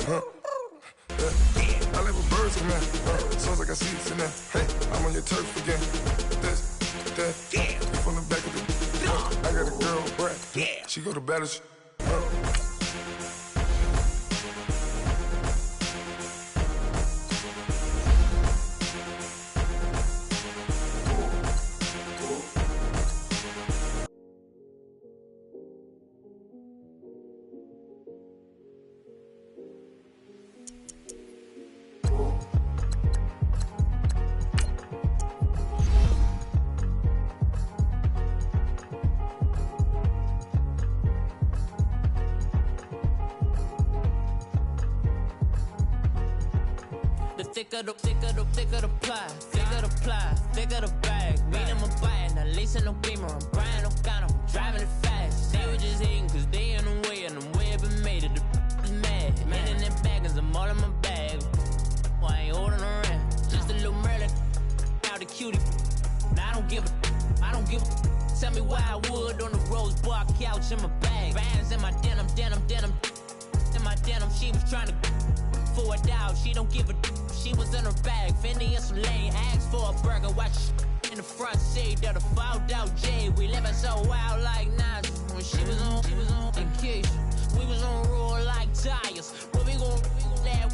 I live with birds in there. Sounds like I see it in there. Hey, I'm on your turf again. This, that, from the back of the. I got a girl, Brad. She go to battle. Thicker the pie, thicker the bag. Meet him a bite, now Lisa no beamer. I'm Brian O'Connor, I'm driving it fast. They were just hating cause they in the way, and the way I've been made it. The is mad. Man in that bag, cause I'm all in my bag. Well, I ain't holding around. Just a little Merlin, out the cutie. Now I don't give a. Tell me why I would on the rose bar couch in my bag. Bands in my denim. In my denim, she was trying to for it out. She don't give a. She was in her bag, Fendi and some lane. Asked for a burger, watch in the front seat of the fouled out J. We living so wild like Nas. When she was on vacation, we was on roll like tires. Where we gon' let?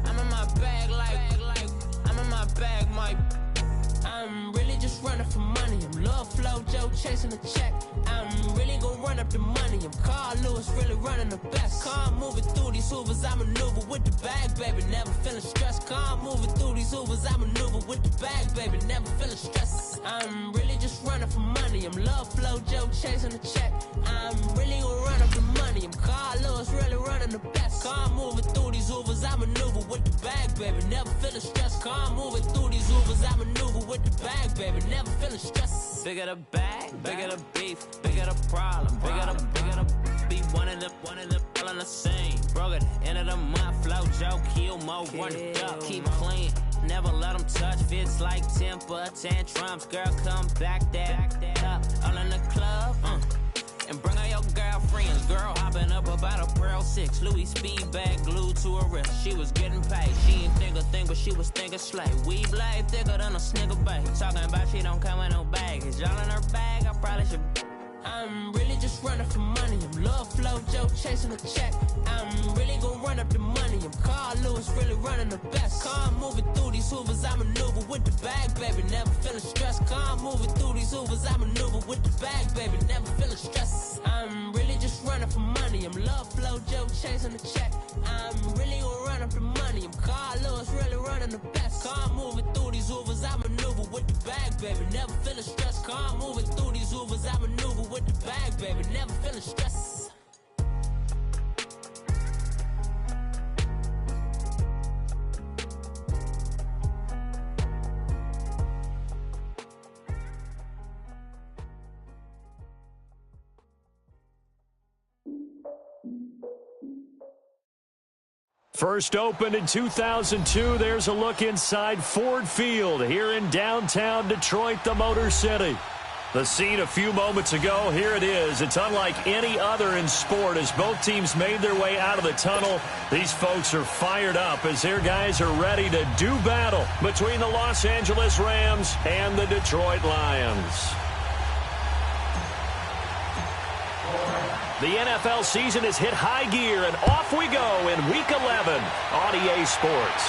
I'm in my bag like I'm in my bag, my. I'm really just running for money. I'm Love Flow Joe chasing the check. I'm really gon' run up the money. I'm Carl Lewis, really running the best. Car moving through these Hoovers, I maneuver with the bag, baby. Never feeling stressed. Car moving through these Hoovers, I maneuver with the bag, baby. Never feeling stressed. I'm really just running for money. I'm Love Flow Joe chasing the check. I'm really gon' run up the money. I'm Carl Lewis, really running the best. Car moving through these Hoovers, I maneuver with the bag, baby. Never feeling stressed. Car moving through these Hoovers, I maneuver with the bag, baby. Never feeling stressed. Bigger the bag, bigger the beef, bigger the problem, bigger the be one in the all in the same. Broke at the end of the month, flow Joe, kill mo, run it up, keep clean. Never let them touch, fits like temper tantrums. Girl, come back that up, all in the club, and bring all your girlfriends. Girl hopping up about a Pearl 6 Louis speed bag glued to her wrist. She was getting paid, she ain't think a thing, but she was thinking slay. We blade thicker than a snigger bag. Talking about she don't come with no baggage. Y'all in her bag, I probably should. I'm really just running for money. I'm Love Flow Joe chasing the check. I'm really gon' run up the money. I'm Carl Lewis, really running the best. Car moving through these Hoovers, I maneuver with the bag, baby. Never feeling stressed. Car moving through these Hoovers, I maneuver with the bag, baby. Never feeling stressed. I'm really just running for money. I'm Love Flow Joe chasing the check. I'm really gon' run up the money. I'm Carl Lewis, really running the best. Car moving through these Hoovers, I maneuver with the bag, baby. Never feeling stressed. Car moving through these Hoovers, I maneuver with the bag, baby. Never feeling stressed. First opened in 2002, there's a look inside Ford Field here in downtown Detroit, the Motor City. The scene a few moments ago, here it is. It's unlike any other in sport as both teams made their way out of the tunnel. These folks are fired up as their guys are ready to do battle between the Los Angeles Rams and the Detroit Lions. The NFL season has hit high gear, and off we go in Week 11 on EA Sports.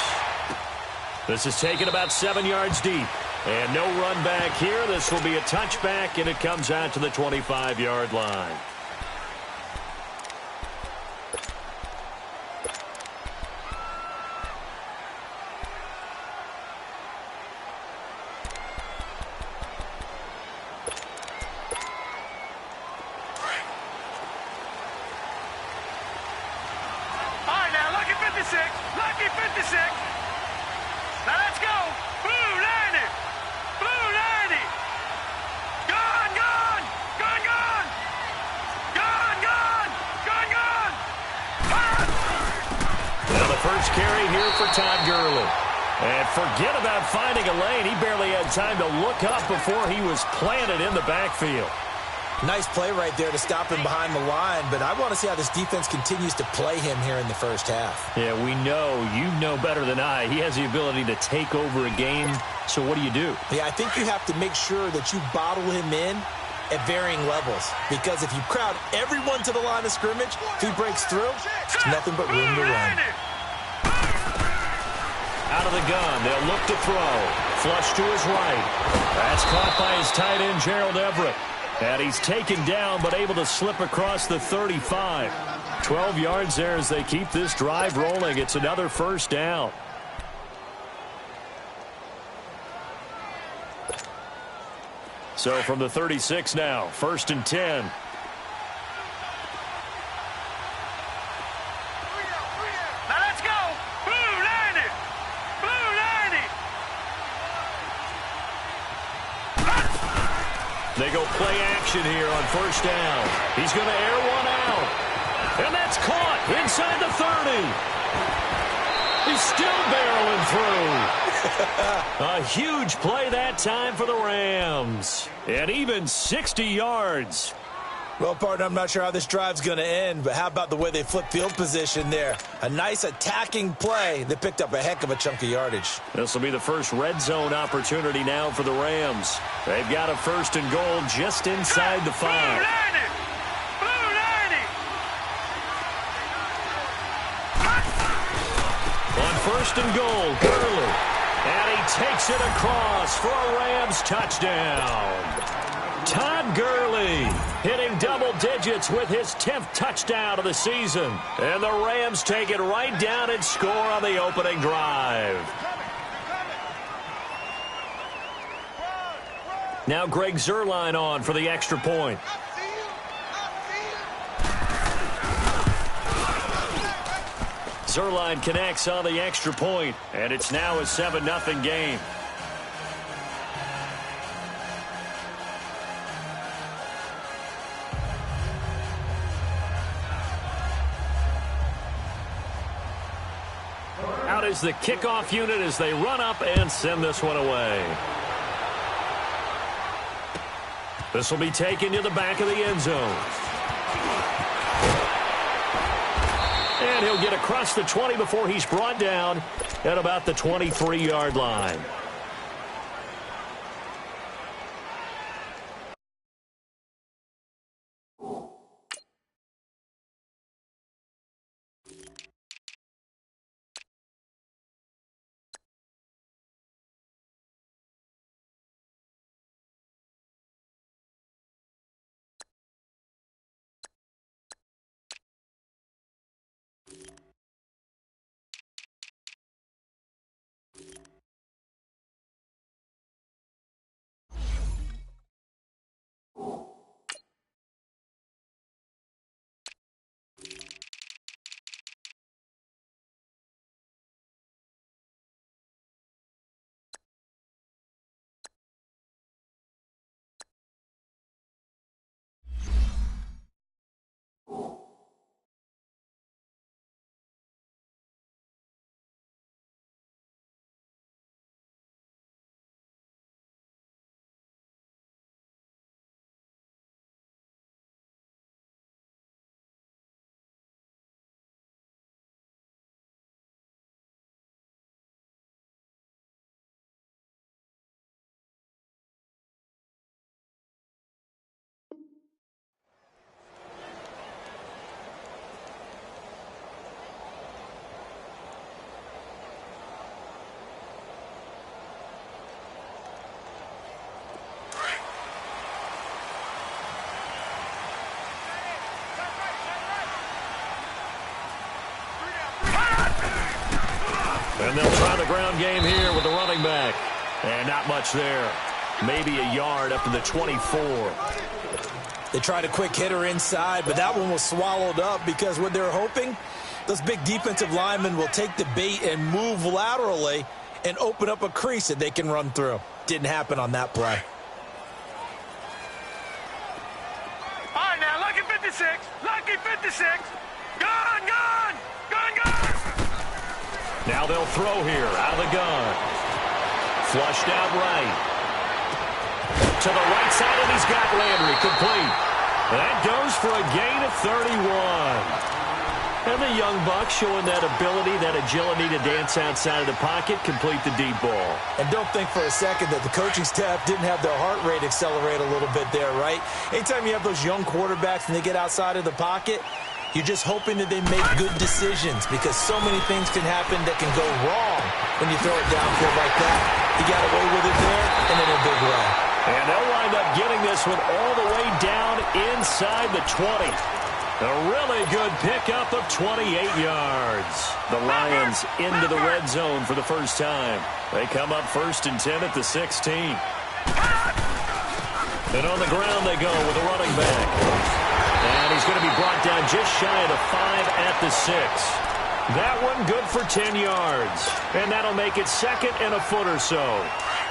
This is taken about 7 yards deep, and no run back here. This will be a touchback, and it comes out to the 25-yard line. Lucky 56. Now let's go. Blue 90. Blue 90. Gone, gone. Gone, gone. Gone, gone. Gone, gone. Now the first carry here for Todd Gurley. And forget about finding a lane. He barely had time to look up before he was planted in the backfield. Nice play right there to stop him behind the line, but I want to see how this defense continues to play him here in the first half. Yeah, we know. You know better than I. He has the ability to take over a game, so what do you do? Yeah, I think you have to make sure that you bottle him in at varying levels, because if you crowd everyone to the line of scrimmage, if he breaks through, it's nothing but room to run. Out of the gun, they'll look to throw. Flush to his right. That's caught by his tight end, Gerald Everett. And he's taken down, but able to slip across the 35. 12 yards there as they keep this drive rolling. It's another first down. So from the 36 now, 1st and 10. Now let's go. Blue 90. Blue 90. They go play action here on 1st down. He's going to air one out. And that's caught inside the 30. He's still barreling through. A huge play that time for the Rams. And even 60 yards. Well, partner, I'm not sure how this drive's going to end, but how about the way they flip field position there? A nice attacking play that picked up a heck of a chunk of yardage. This will be the first red zone opportunity now for the Rams. They've got a 1st and goal just inside the 5. Blue 90. Blue 90. On 1st and goal, Gurley. And he takes it across for a Rams touchdown. Todd Gurley hitting double digits with his 10th touchdown of the season. And the Rams take it right down and score on the opening drive. Now Greg Zuerlein on for the extra point. Zuerlein connects on the extra point, and it's now a 7-0 game. Out is the kickoff unit as they run up and send this one away. This will be taken to the back of the end zone. And he'll get across the 20 before he's brought down at about the 23-yard line. And they'll try the ground game here with the running back. And not much there. Maybe a yard up to the 24. They tried a quick hitter inside, but that one was swallowed up because what they're hoping, those big defensive linemen will take the bait and move laterally and open up a crease that they can run through. Didn't happen on that play. All right, now, lucky 56. Lucky 56. Gone, gone. Gone, gone. Now they'll throw here out of the gun. Flushed out right. to the right side, and he's got Landry complete. That goes for a gain of 31. And the young buck showing that ability, that agility to dance outside of the pocket, complete the deep ball. And don't think for a second that the coaching staff didn't have their heart rate accelerate a little bit there, right? Anytime you have those young quarterbacks and they get outside of the pocket, you're just hoping that they make good decisions because so many things can happen that can go wrong when you throw it downfield like that. He got away with it there and in a big way. And they'll wind up getting this one all the way down inside the 20. A really good pickup of 28 yards. The Lions into the red zone for the first time. They come up 1st and 10 at the 16. And on the ground they go with a running back. And he's going to be brought down just shy of the 5 at the 6. That one good for 10 yards. And that'll make it 2nd and a foot or so.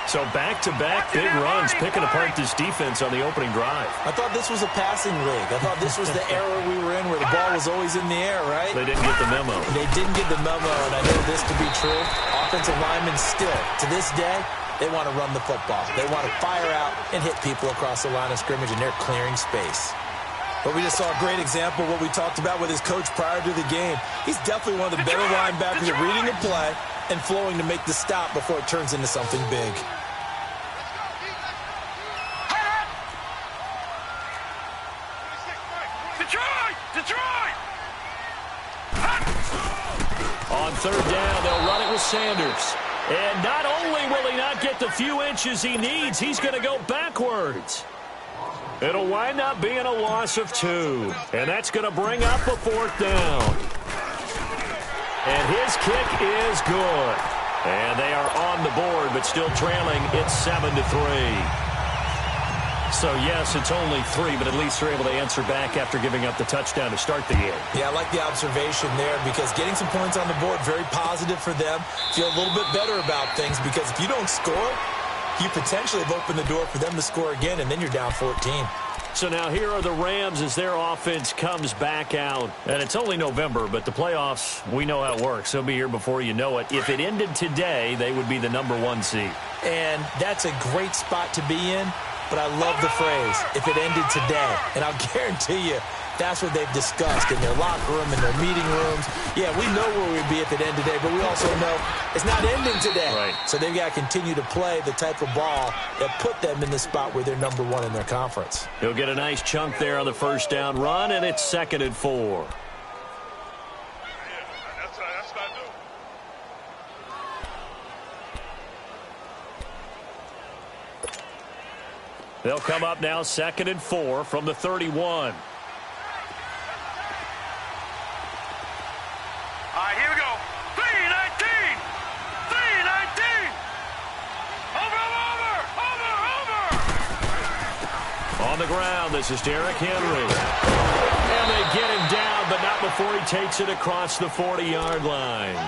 So back-to-back big runs picking apart this defense on the opening drive. I thought this was a passing league. I thought this was the era we were in where the ball was always in the air, right? They didn't get the memo. They didn't get the memo, and I know this to be true. Offensive linemen still, to this day, they want to run the football. They want to fire out and hit people across the line of scrimmage, and they're clearing space. But we just saw a great example of what we talked about with his coach prior to the game. He's definitely one of the better linebackers at reading a play and flowing to make the stop before it turns into something big. Detroit! On 3rd down, they'll run it with Sanders. And not only will he not get the few inches he needs, he's going to go backwards. It'll wind up being a loss of 2. And that's going to bring up a 4th down. And his kick is good. And they are on the board, but still trailing. It's 7-3. So, yes, it's only 3, but at least they're able to answer back after giving up the touchdown to start the game. Yeah, I like the observation there because getting some points on the board, very positive for them. Feel a little bit better about things because if you don't score, you potentially have opened the door for them to score again, and then you're down 14. So now here are the Rams as their offense comes back out. And it's only November, but the playoffs, we know how it works. They'll be here before you know it. If it ended today, they would be the #1 seed. And that's a great spot to be in. But I love the phrase, if it ended today. And I'll guarantee you, that's what they've discussed in their locker room, in their meeting rooms. Yeah, we know where we'd be if it ended today, but we also know it's not ending today. Right. So they've got to continue to play the type of ball that put them in the spot where they're #1 in their conference. He'll get a nice chunk there on the 1st down run, and it's 2nd and 4. They'll come up now 2nd and 4 from the 31. All right, here we go. 3-19. 3-19. Over. On the ground, this is Derrick Henry. And they get him down, but not before he takes it across the 40-yard line.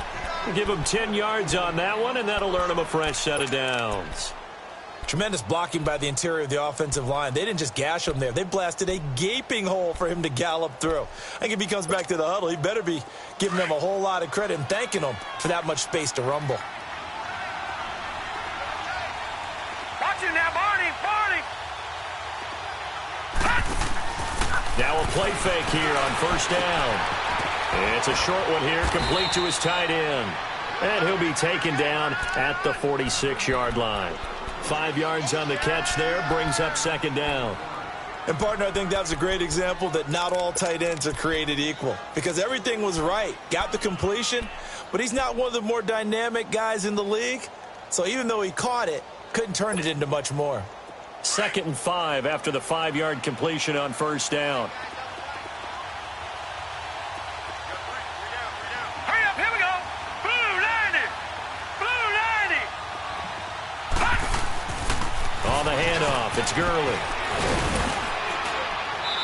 Give him 10 yards on that one, and that'll earn him a fresh set of downs. Tremendous blocking by the interior of the offensive line. They didn't just gash him there. They blasted a gaping hole for him to gallop through. I think if he comes back to the huddle, he better be giving them a whole lot of credit and thanking them for that much space to rumble. Watch it now, Barney. Now a play fake here on 1st down. It's a short one here, complete to his tight end. And he'll be taken down at the 46-yard line. 5 yards on the catch there, brings up 2nd down. And, partner, I think that was a great example that not all tight ends are created equal because everything was right. Got the completion, but he's not one of the more dynamic guys in the league. So even though he caught it, couldn't turn it into much more. 2nd and 5 after the 5-yard completion on 1st down. Hurry up, here we go. Blue 90. On the handoff, it's Gurley.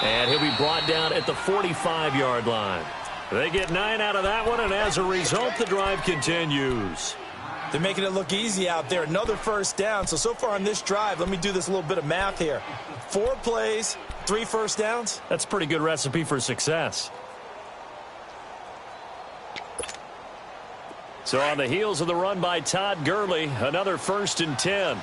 And he'll be brought down at the 45-yard line. They get 9 out of that one, and as a result, the drive continues. They're making it look easy out there. Another 1st down. So far on this drive, let me do this little bit of math here. 4 plays, 3 1st downs. That's a pretty good recipe for success. So on the heels of the run by Todd Gurley, another 1st and 10.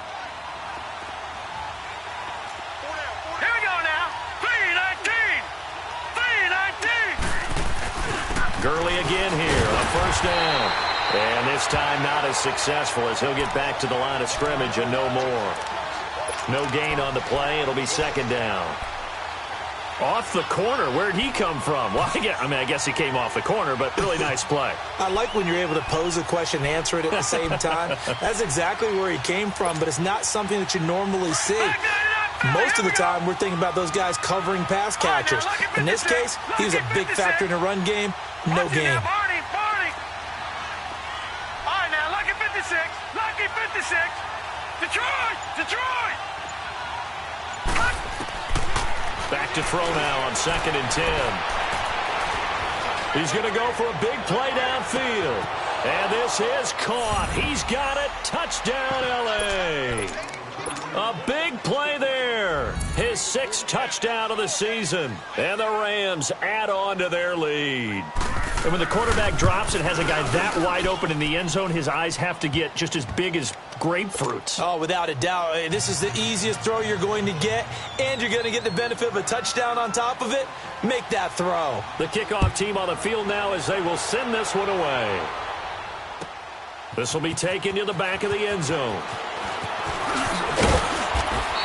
again here on first down. And this time not as successful as he'll get back to the line of scrimmage and no more. No gain on the play. It'll be second down. Off the corner. Where'd he come from? Well, I guess he came off the corner, but really nice play. I like when you're able to pose a question and answer it at the same time. That's exactly where he came from, but it's not something that you normally see. Most of the time, we're thinking about those guys covering pass catchers. In this case, he was a big factor in the run game. No gain. Lucky 56. Detroit. Back to throw now on 2nd and 10. He's going to go for a big play downfield. And this is caught. He's got it. Touchdown, L.A. A big play there. His 6th touchdown of the season. And the Rams add on to their lead. And when the quarterback drops and has a guy that wide open in the end zone, his eyes have to get just as big as grapefruits. Oh, without a doubt. This is the easiest throw you're going to get, and you're going to get the benefit of a touchdown on top of it. Make that throw. The kickoff team on the field now as they will send this one away. This will be taken to the back of the end zone.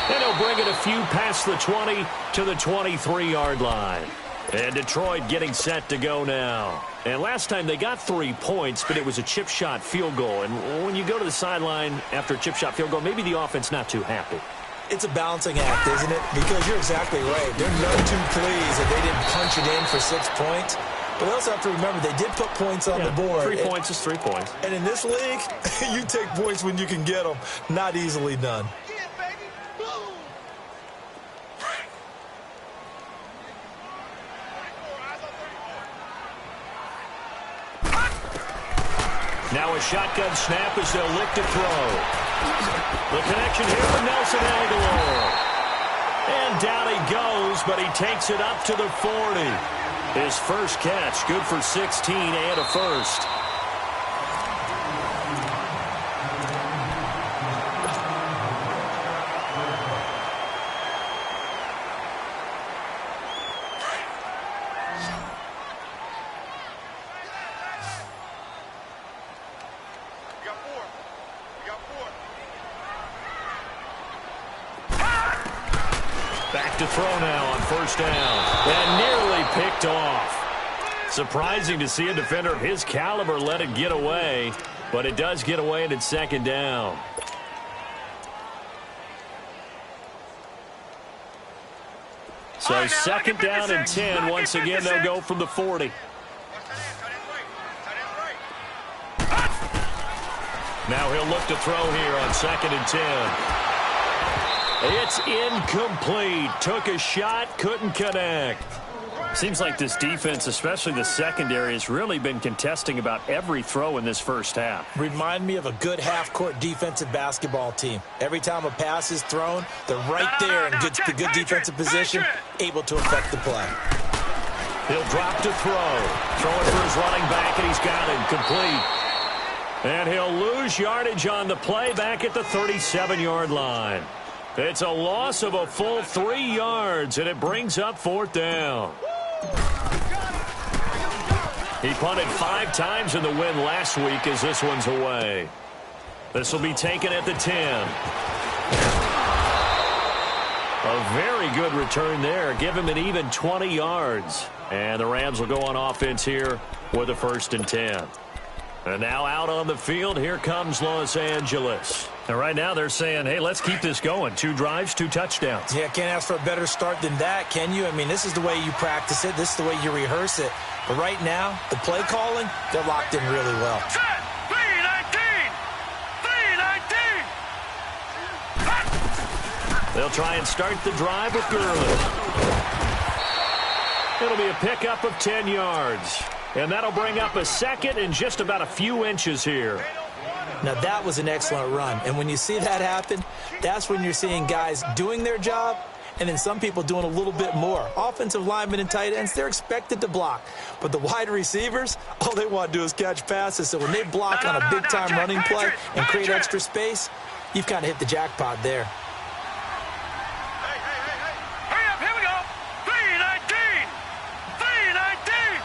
And he'll bring it a few past the 20 to the 23-yard line. And Detroit getting set to go now. And last time they got 3 points, but it was a chip shot field goal. And when you go to the sideline after a chip shot field goal, maybe the offense not too happy. It's a balancing act, isn't it? Because you're exactly right. They're none too pleased that they didn't punch it in for 6 points. But they also have to remember they did put points on the board. 3 points is 3 points. And in this league, you take points when you can get them. Not easily done. Now a shotgun snap as they'll look to throw. The connection here with Nelson Aguilar. And down he goes, but he takes it up to the 40. His first catch, good for 16 and a first. Back to throw now on first down. And nearly picked off. Surprising to see a defender of his caliber let it get away. But it does get away and it's second down. So second down and 10. Once again, they'll go from the 40. Now he'll look to throw here on 2nd and 10. It's incomplete. Took a shot, couldn't connect. Seems like this defense, especially the secondary, has really been contesting about every throw in this first half. Remind me of a good half-court defensive basketball team. Every time a pass is thrown, they're right there in the good defensive position, able to affect the play. He'll drop to throw. Throwing for his running back, and he's got it complete. And he'll lose yardage on the play back at the 37-yard line. It's a loss of a full 3 yards, and it brings up 4th down. He punted 5 times in the win last week as this one's away. This will be taken at the 10. A very good return there. Give him an even 20 yards. And the Rams will go on offense here with a 1st and 10. And now out on the field, here comes Los Angeles. And right now they're saying, hey, let's keep this going. 2 drives, 2 touchdowns. Yeah, can't ask for a better start than that, can you? I mean, this is the way you practice it. This is the way you rehearse it. But right now, the play calling, they're locked in really well. Set! 3-19! 3-19! They'll try and start the drive with Gurley. It'll be a pickup of 10 yards. And that'll bring up a second and just about a few inches here. Now, that was an excellent run. And when you see that happen, that's when you're seeing guys doing their job and then some people doing a little bit more. Offensive linemen and tight ends, they're expected to block. But the wide receivers, all they want to do is catch passes. So when they block on a big-time running play and create extra space, you've kind of hit the jackpot there. Hurry up, here we go! 3-19! 3-19!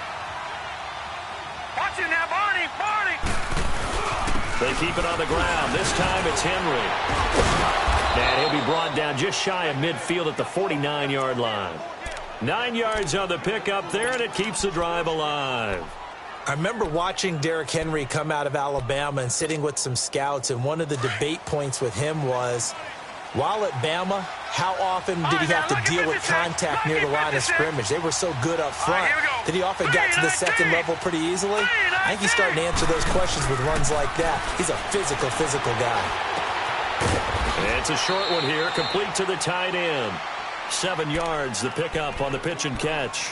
They keep it on the ground. This time it's Henry. And he'll be brought down just shy of midfield at the 49-yard line. 9 yards on the pickup there, and it keeps the drive alive. I remember watching Derrick Henry come out of Alabama and sitting with some scouts, and one of the debate points with him was, while at Bama, how often did he have to deal with contact near the line of scrimmage? They were so good up front that he often got to the second level pretty easily. I think he's starting to answer those questions with runs like that. He's a physical guy. It's a short one here, complete to the tight end. 7 yards, the pickup on the pitch and catch.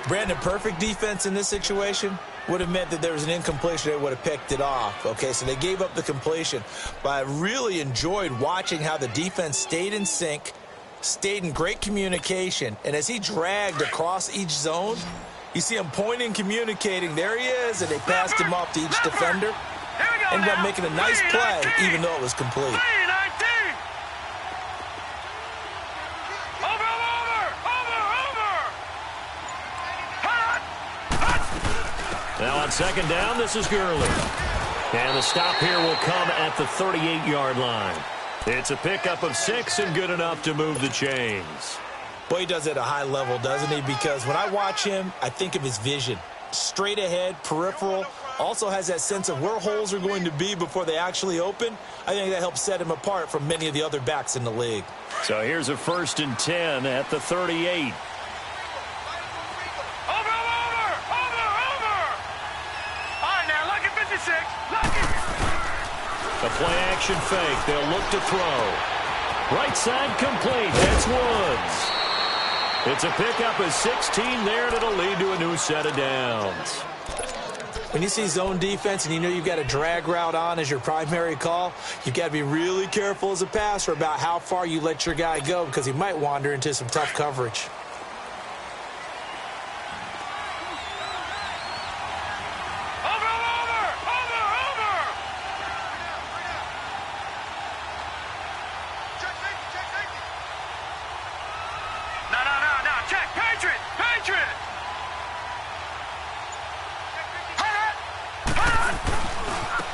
Brandon, perfect defense in this situation would have meant that there was an incompletion. They would have picked it off. Okay, so they gave up the completion. But I really enjoyed watching how the defense stayed in sync, stayed in great communication. And as he dragged across each zone, you see him pointing, communicating. There he is, and they passed him off to each defender. Ended up making a nice play, even though it was complete. Now on second down, this is Gurley. And the stop here will come at the 38-yard line. It's a pickup of 6 and good enough to move the chains. Boy, he does it at a high level, doesn't he? Because when I watch him, I think of his vision. Straight ahead, peripheral, also has that sense of where holes are going to be before they actually open. I think that helps set him apart from many of the other backs in the league. So here's a 1st and 10 at the 38. A play-action fake. They'll look to throw. Right side complete. That's Woods. It's a pickup of 16 there, and it'll lead to a new set of downs. When you see zone defense and you know you've got a drag route on as your primary call, you've got to be really careful as a passer about how far you let your guy go because he might wander into some tough coverage.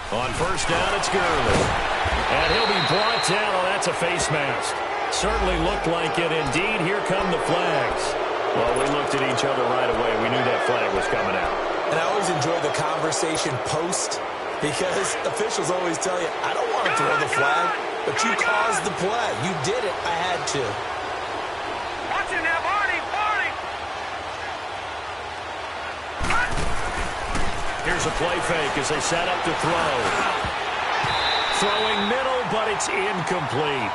On first down, it's Gurley. And he'll be brought down. Oh, that's a face mask. Certainly looked like it. Indeed, here come the flags. Well, we looked at each other right away. We knew that flag was coming out. And I always enjoy the conversation post because officials always tell you, I don't want to throw the flag, but you caused the play. You did it. I had to. Watching that, Barney. Here's a play fake as they set up to throw. Throwing middle, but it's incomplete.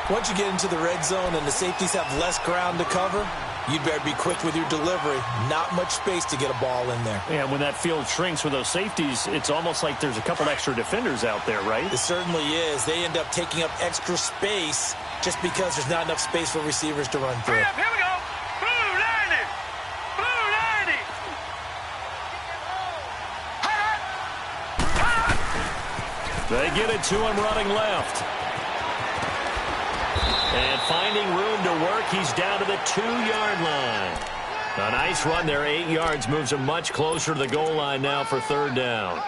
Once you get into the red zone and the safeties have less ground to cover, you'd better be quick with your delivery. Not much space to get a ball in there. Yeah, when that field shrinks with those safeties, it's almost like there's a couple extra defenders out there, right? It certainly is. They end up taking up extra space just because there's not enough space for receivers to run through. Here we go. Blue 90. Blue 90. They get it to him running left. And finding room to work, he's down to the 2-yard line. A nice run there, 8 yards, moves him much closer to the goal line now for third down.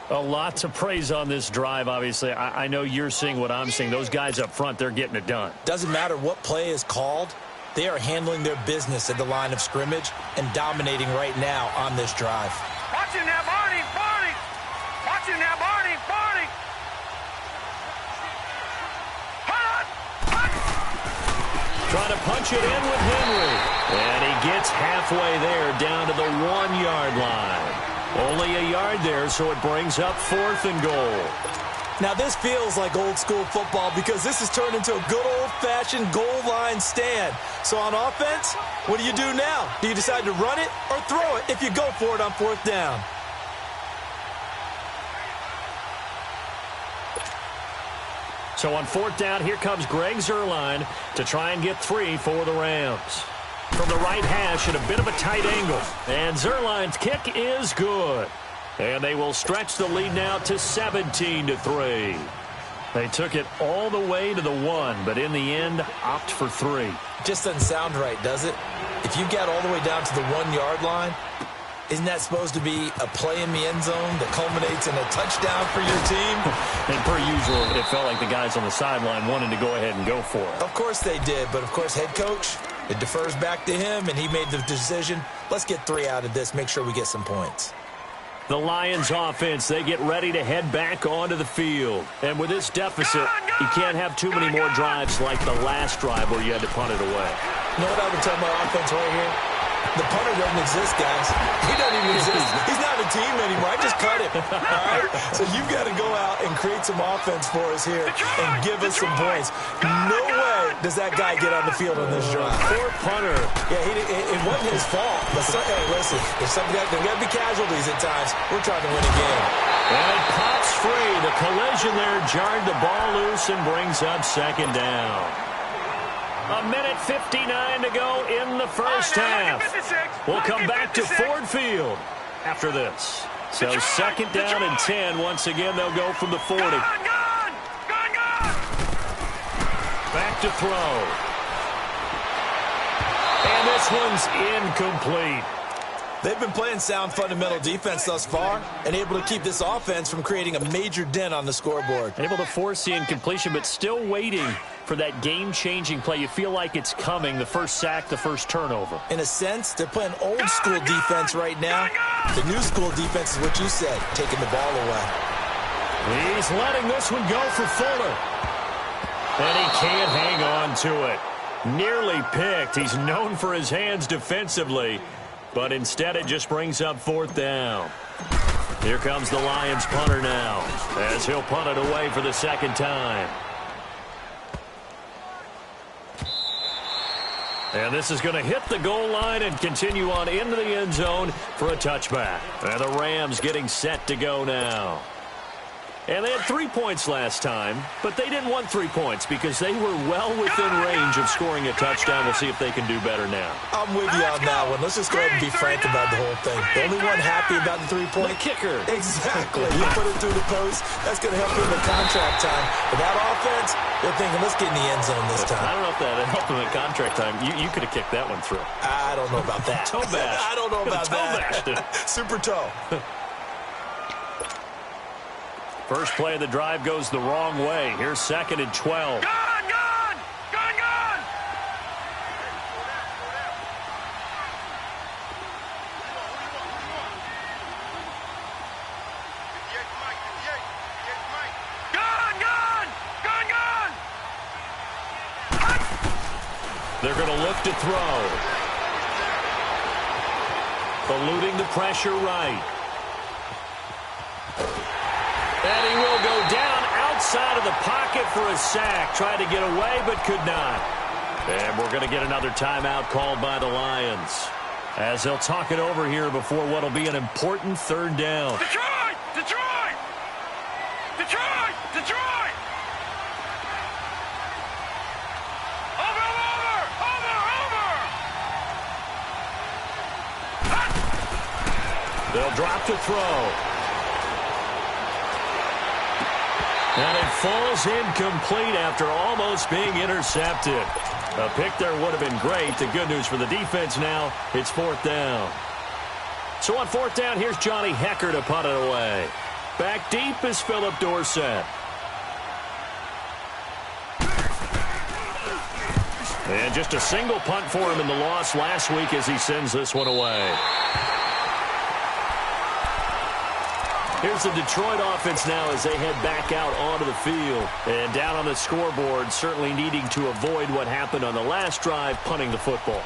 A lot to praise on this drive, obviously. I know you're seeing what I'm seeing. Those guys up front, they're getting it done. Doesn't matter what play is called. They are handling their business at the line of scrimmage and dominating right now on this drive. Watching that, Barney. Watching that, Barney. Trying to punch it in with Henry. And he gets halfway there, down to the 1-yard line. Only a yard there, so it brings up 4th and goal. Now, this feels like old school football because this has turned into a good old-fashioned goal line stand. So on offense, what do you do now? Do you decide to run it or throw it if you go for it on 4th down? So on 4th down, here comes Greg Zuerlein to try and get 3 for the Rams. From the right hash at a bit of a tight angle. And Zuerlein's kick is good. And they will stretch the lead now to 17-3. They took it all the way to the 1, but in the end, opt for 3. Just doesn't sound right, does it? If you get all the way down to the 1-yard line, Isn't that supposed to be a play in the end zone that culminates in a touchdown for your team? And per usual, it felt like the guys on the sideline wanted to go ahead and go for it. Of course they did, but of course head coach, it defers back to him, and he made the decision. Let's get 3 out of this, make sure we get some points. The Lions offense, they get ready to head back onto the field. And with this deficit, you can't have too many more drives like the last drive where you had to punt it away. You know what I would tell my offense right here? The punter doesn't exist, guys. He doesn't even exist. He's not a team anymore. I just cut him. All right? So you've got to go out and create some offense for us here and give us some points. No way does that guy get on the field on this drive. Poor punter. Yeah, it wasn't his fault. But hey, listen, there's got to be casualties at times. We're trying to win a game. And it pops free. The collision there jarred the ball loose and brings up second down. 1:59 to go in the first half. We'll come back to Ford Field after this. So second down and 10. Once again, they'll go from the 40. Back to throw. And this one's incomplete. They've been playing sound fundamental defense thus far and able to keep this offense from creating a major dent on the scoreboard. Able to force the incompletion, but still waiting for that game-changing play. You feel like it's coming, the first sack, the first turnover. In a sense, they're playing old-school defense right now. The new-school defense is what you said, taking the ball away. He's letting this one go for Fuller. And he can't hang on to it. Nearly picked. He's known for his hands defensively, but instead it just brings up fourth down. Here comes the Lions punter now, as he'll punt it away for the second time. And this is going to hit the goal line and continue on into the end zone for a touchback. And the Rams getting set to go now. And they had 3 points last time, but they didn't want 3 points because they were well within range of scoring a touchdown. We'll see if they can do better now. I'm with you on that one. Let's just go ahead and be frank about the whole thing. The only one happy about the 3-point? The kicker. Exactly. You put it through the post. That's going to help him in contract time. But that offense, they're thinking, let's get in the end zone this time. I don't know if that helped him in contract time. You could have kicked that one through. I don't know about that. Toe bash. I don't know about that. Super toe. First play of the drive goes the wrong way. Here's second and 12. Gone! They're going to look to throw. Eluding the pressure right. And he will go down outside of the pocket for a sack. Tried to get away, but could not. And we're going to get another timeout called by the Lions, as they'll talk it over here before what will be an important third down. Detroit! Detroit! Detroit! Detroit! Over! They'll drop to throw. And it falls incomplete after almost being intercepted. A pick there would have been great. The good news for the defense now, it's fourth down. So on fourth down, here's Johnny Hecker to punt it away. Back deep is Philip Dorsett. And just a single punt for him in the loss last week as he sends this one away. Here's the Detroit offense now as they head back out onto the field. And down on the scoreboard, certainly needing to avoid what happened on the last drive, punting the football.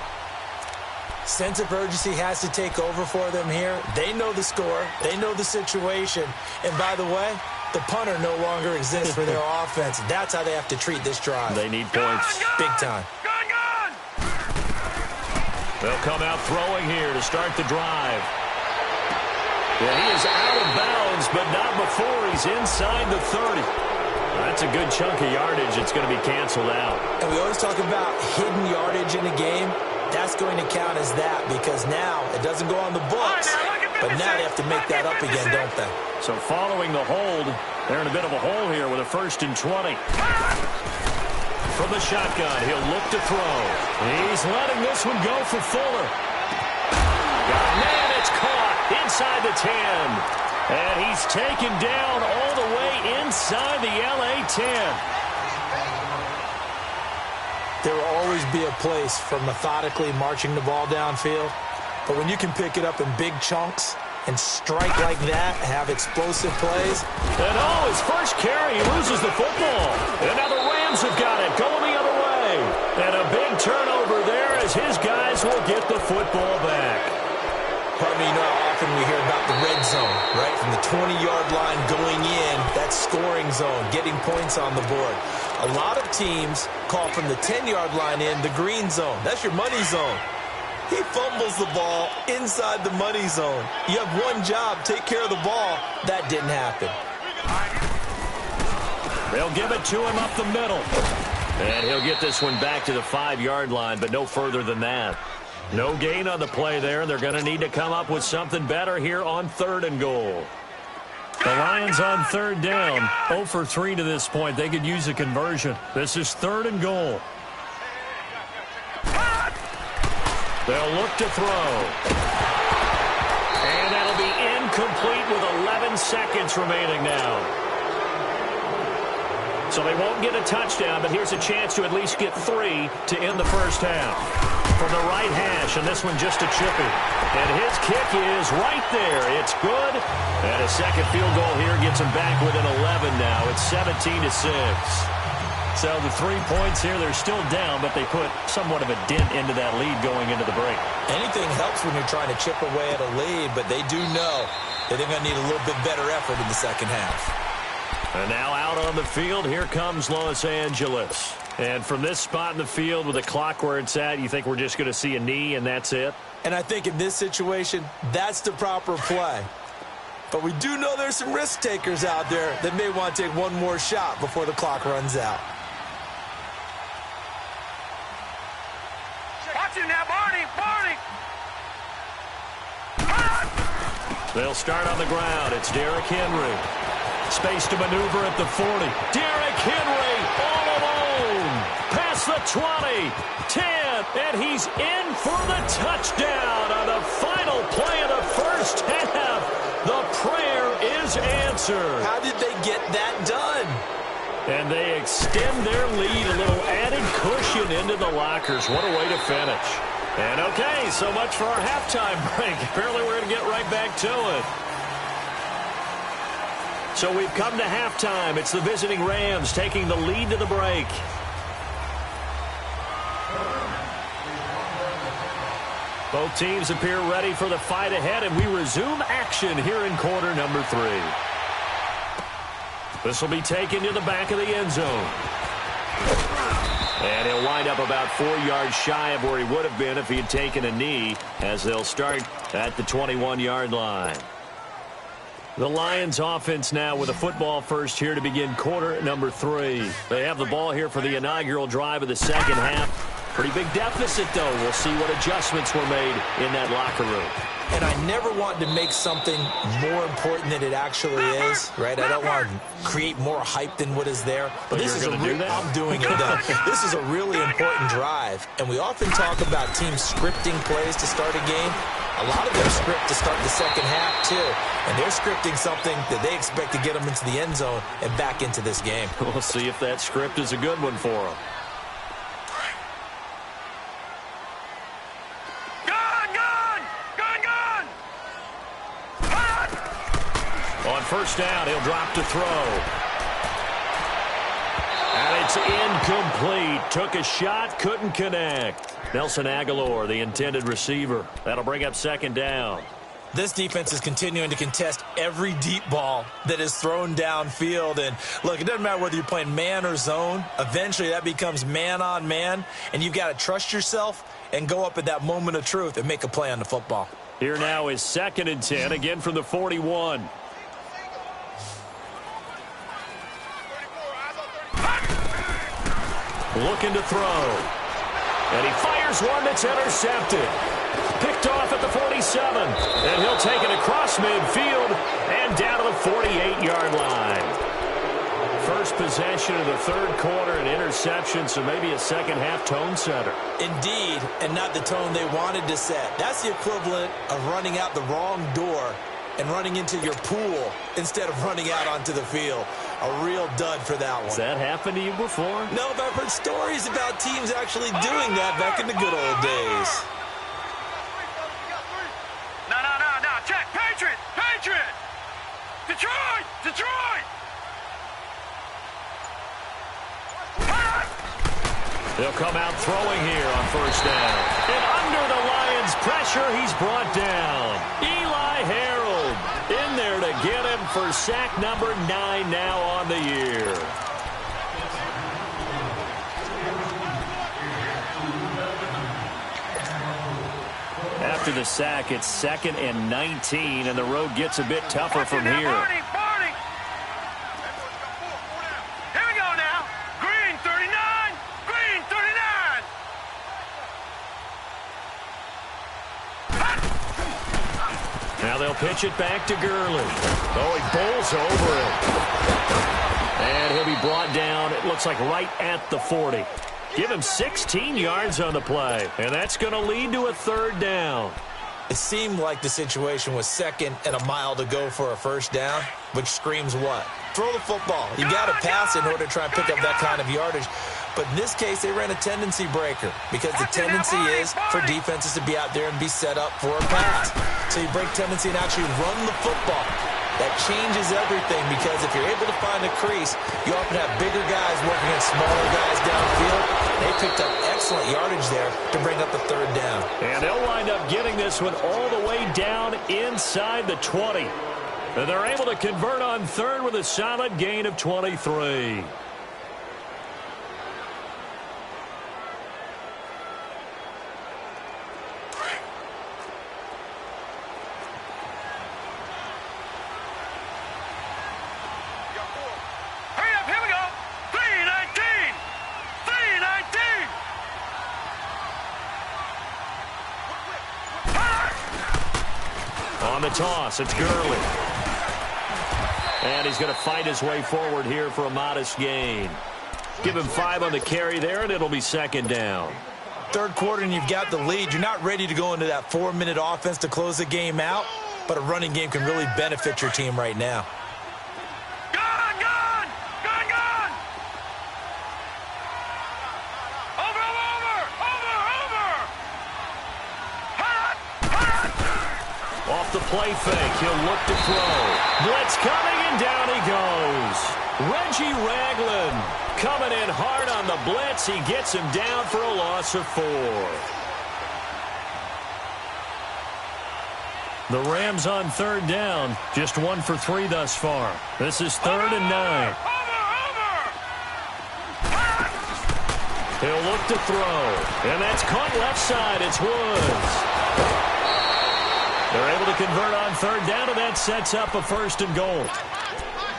Sense of urgency has to take over for them here. They know the score. They know the situation. And by the way, the punter no longer exists for their offense. That's how they have to treat this drive. They need points. Big time. Gone! They'll come out throwing here to start the drive. Yeah, he is out of bounds, but not before he's inside the 30. That's a good chunk of yardage. It's going to be canceled out. And we always talk about hidden yardage in a game. That's going to count as that because now it doesn't go on the books. But now they have to make that up again, don't they? So following the hold, they're in a bit of a hole here with a 1st and 20. From the shotgun, he'll look to throw. He's letting this one go for Fuller. Man, it's caught. inside the 10. And he's taken down all the way inside the LA 10. There will always be a place for methodically marching the ball downfield. But when you can pick it up in big chunks and strike like that, have explosive plays. And his first carry, he loses the football. And now the Rams have got it, going the other way. And a big turnover there as his guys will get the football back. Pardon me, you know how often we hear about the red zone, right? From the 20-yard line going in, that scoring zone, getting points on the board. A lot of teams call from the 10-yard line in the green zone. That's your money zone. He fumbles the ball inside the money zone. You have one job, take care of the ball. That didn't happen. They'll give it to him up the middle. And he'll get this one back to the 5-yard line, but no further than that. No gain on the play there. They're going to need to come up with something better here on 3rd and goal. The Lions on 3rd down, 0 for 3 to this point. They could use a conversion. This is 3rd and goal. They'll look to throw. And that'll be incomplete with 11 seconds remaining now. So they won't get a touchdown, but here's a chance to at least get 3 to end the first half. From the right hash, and this one just a chippy. And his kick is right there. It's good. And a second field goal here gets him back within 11 now. It's 17-6. So the 3 points here, they're still down, but they put somewhat of a dent into that lead going into the break. Anything helps when you're trying to chip away at a lead, but they do know that they're going to need a little bit better effort in the second half. And now out on the field, here comes Los Angeles. And from this spot in the field with the clock where it's at, you think we're just going to see a knee and that's it? And I think in this situation, that's the proper play. But we do know there's some risk takers out there that may want to take one more shot before the clock runs out. Watch him now, Barney! They'll start on the ground. It's Derrick Henry. Space to maneuver at the 40. Derrick Henry all alone. Past the 20, 10, and he's in for the touchdown on the final play of the first half. The prayer is answered. How did they get that done? And they extend their lead, a little added cushion into the lockers. What a way to finish. And okay, so much for our halftime break. Apparently we're going to get right back to it. So we've come to halftime. It's the visiting Rams taking the lead to the break. Both teams appear ready for the fight ahead, and we resume action here in quarter number 3. This will be taken to the back of the end zone. And he'll wind up about 4 yards shy of where he would have been if he had taken a knee, as they'll start at the 21-yard line. The Lions offense now with a football first here to begin quarter number 3. They have the ball here for the inaugural drive of the second half. Pretty big deficit, though. We'll see what adjustments were made in that locker room. And I never want to make something more important than it actually is, right? I don't want to create more hype than what is there. But this is I'm doing it, though. This is a really important drive. And we often talk about teams scripting plays to start a game. A lot of them script to start the second half, too. And they're scripting something that they expect to get them into the end zone and back into this game. We'll see if that script is a good one for them. On first down, he'll drop to throw. And it's incomplete. Took a shot, couldn't connect. Nelson Aguilar, the intended receiver. That'll bring up second down. This defense is continuing to contest every deep ball that is thrown downfield. And, look, it doesn't matter whether you're playing man or zone. Eventually, that becomes man on man. And you've got to trust yourself and go up at that moment of truth and make a play on the football. Here now is 2nd and 10, again from the 41. Looking to throw. And he fires one that's intercepted. Picked off at the 47. And he'll take it across midfield and down to the 48-yard line. First possession of the third quarter, an interception, so maybe a second-half tone setter. Indeed, and not the tone they wanted to set. That's the equivalent of running out the wrong door and running into your pool instead of running out onto the field. A real dud for that one. Has that happened to you before? No, but I've heard stories about teams actually doing that back in the good old days. No. Check. Patriot. Detroit. They'll come out throwing here on first down. And under the Lions' pressure, he's brought down. Eli Harold in there to get him for sack number 9 now on the year. After the sack, it's 2nd and 19, and the road gets a bit tougher from here. Barney. Here we go now. Green 39. Now they'll pitch it back to Gurley. Oh, he bowls over it. And he'll be brought down, it looks like right at the 40. Give him 16 yards on the play, and that's going to lead to a 3rd down. It seemed like the situation was 2nd and a mile to go for a first down, which screams what? Throw the football. You got to pass in order to try and pick up that kind of yardage. But in this case, they ran a tendency breaker because the tendency is for defenses to be out there and be set up for a pass. So you break tendency and actually run the football. That changes everything because if you're able to find a crease, you often have bigger guys working at smaller guys downfield. They picked up excellent yardage there to bring up the 3rd down. And they'll wind up getting this one all the way down inside the 20. And they're able to convert on 3rd with a solid gain of 23. On the toss, it's Gurley. And he's going to fight his way forward here for a modest gain. Give him 5 on the carry there, and it'll be 2nd down. 3rd quarter, and you've got the lead. You're not ready to go into that 4-minute offense to close the game out, but a running game can really benefit your team right now. Off the play fake, he'll look to throw. Blitz coming, and down he goes. Reggie Ragland coming in hard on the blitz. He gets him down for a loss of 4. The Rams on 3rd down, just 1 for 3 thus far. This is 3rd and 9. He'll look to throw, and that's caught left side. It's Woods. They're able to convert on 3rd down, and that sets up a 1st and goal.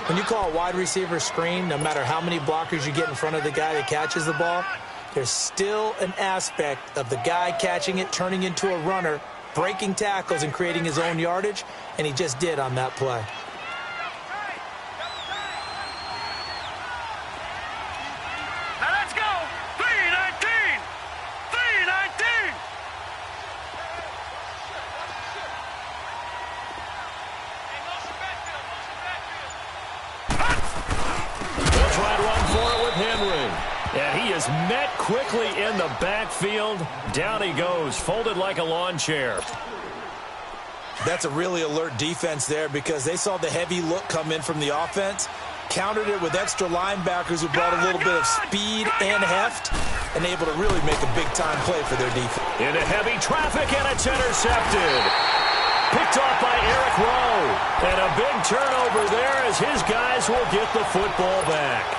When you call a wide receiver screen, no matter how many blockers you get in front of the guy that catches the ball, there's still an aspect of the guy catching it, turning into a runner, breaking tackles and creating his own yardage, and he just did on that play. Now let's go. 3-19. 3-19. They'll try to run for it with Henry. And he is met quickly in the backfield. Down he goes, folded like a lawn chair. That's a really alert defense there because they saw the heavy look come in from the offense, countered it with extra linebackers who brought a little bit of speed and heft, and able to really make a big-time play for their defense. Into heavy traffic, and it's intercepted. Picked off by Eric Rowe. And a big turnover there as his guys will get the football back.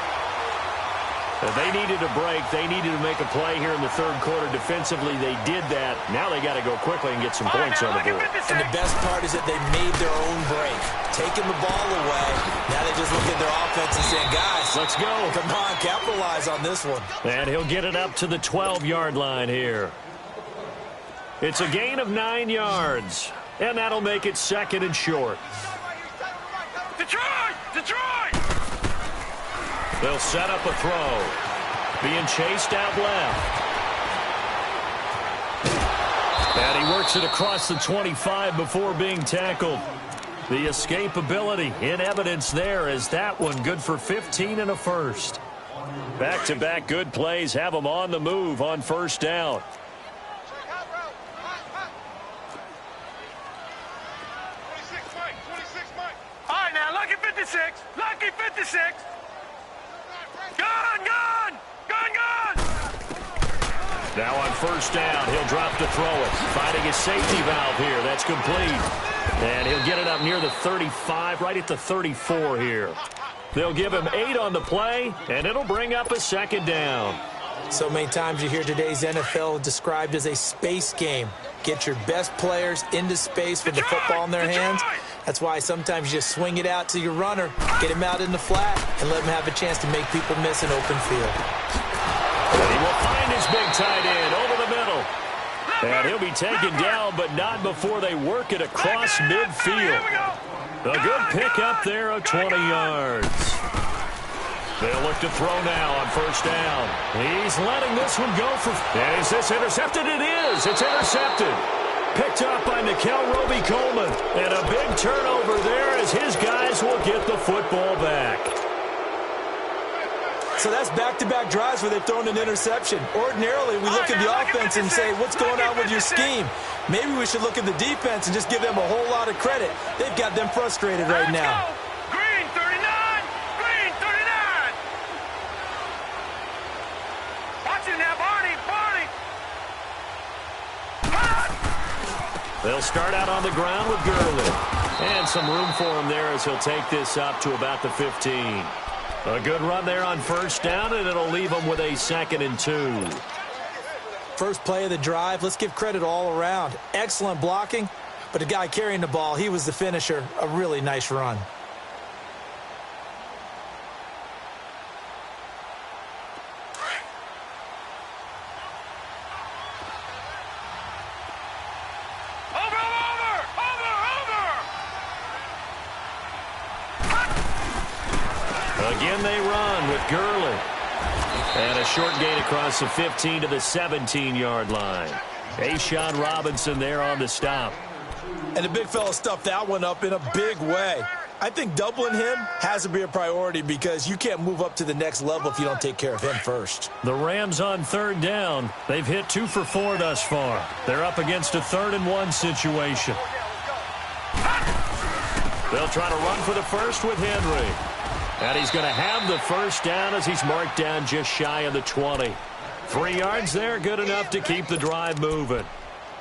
They needed a break. They needed to make a play here in the 3rd quarter. Defensively, they did that. Now they got to go quickly and get some points on the board. And the best part is that they made their own break. Taking the ball away. Now they just look at their offense and saying, guys, let's go. Come on, capitalize on this one. And he'll get it up to the 12-yard line here. It's a gain of 9 yards. And that'll make it 2nd and short. Detroit! Detroit! They'll set up a throw. Being chased out left. And he works it across the 25 before being tackled. The escapability in evidence there as that one good for 15 and a first. Back-to-back good plays have them on the move on first down. All right, now, lucky 56. Lucky 56. Gun, gun. Gun, gun. Now on first down, he'll drop to throw it. Finding his safety valve here. That's complete. And he'll get it up near the 35, right at the 34 here. They'll give him 8 on the play, and it'll bring up a second down. So many times you hear today's NFL described as a space game. Get your best players into space with the football in their hands. That's why sometimes you just swing it out to your runner, get him out in the flat, and let him have a chance to make people miss an open field. And he will find his big tight end over the middle. And he'll be taken down, but not before they work it across midfield. A good pick up there of 20 yards. They'll look to throw now on first down. He's letting this one go for... Is this intercepted? It is. It's intercepted. Picked up by Nikel Roby-Coleman. And a big turnover there as his guys will get the football back. So that's back-to-back drives where they've thrown an interception. Ordinarily, we look at the offense and say, what's going on with your scheme? Maybe we should look at the defense and just give them a whole lot of credit. They've got them frustrated right now. Green 39. Green 39. Watch it now, Barney. Barney. They'll start out on the ground with Gurley. And some room for him there as he'll take this up to about the 15. A good run there on first down, and it'll leave them with a 2nd and 2. First play of the drive, let's give credit all around. Excellent blocking, but the guy carrying the ball, he was the finisher. A really nice run. Again they run with Gurley. And a short gain across the 15 to the 17-yard line. A'Shawn Robinson there on the stop. And the big fella stuffed that one up in a big way. I think doubling him has to be a priority because you can't move up to the next level if you don't take care of him first. The Rams on third down. They've hit 2 for 4 thus far. They're up against a 3rd and 1 situation. They'll try to run for the first with Henry. And he's going to have the first down as he's marked down just shy of the 20. 3 yards there, good enough to keep the drive moving.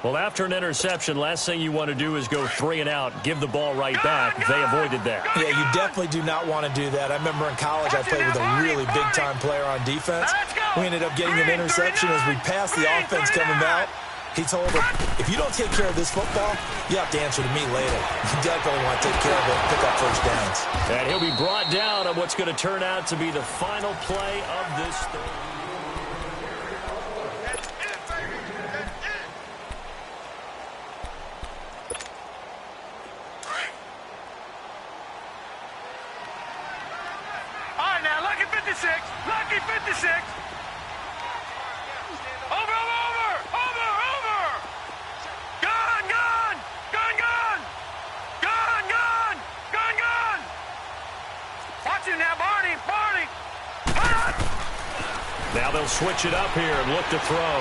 Well, after an interception, last thing you want to do is go 3 and out, give the ball right back. They avoided that. Yeah, you definitely do not want to do that. I remember in college I played with a really big-time player on defense. We ended up getting an interception as we passed the offense coming out. He told him, if you don't take care of this football, you have to answer to me later. You definitely want to take care of it and pick up first downs. And he'll be brought down on what's going to turn out to be the final play of this third. All right, now, lucky 56. Lucky 56. Now they'll switch it up here and look to throw.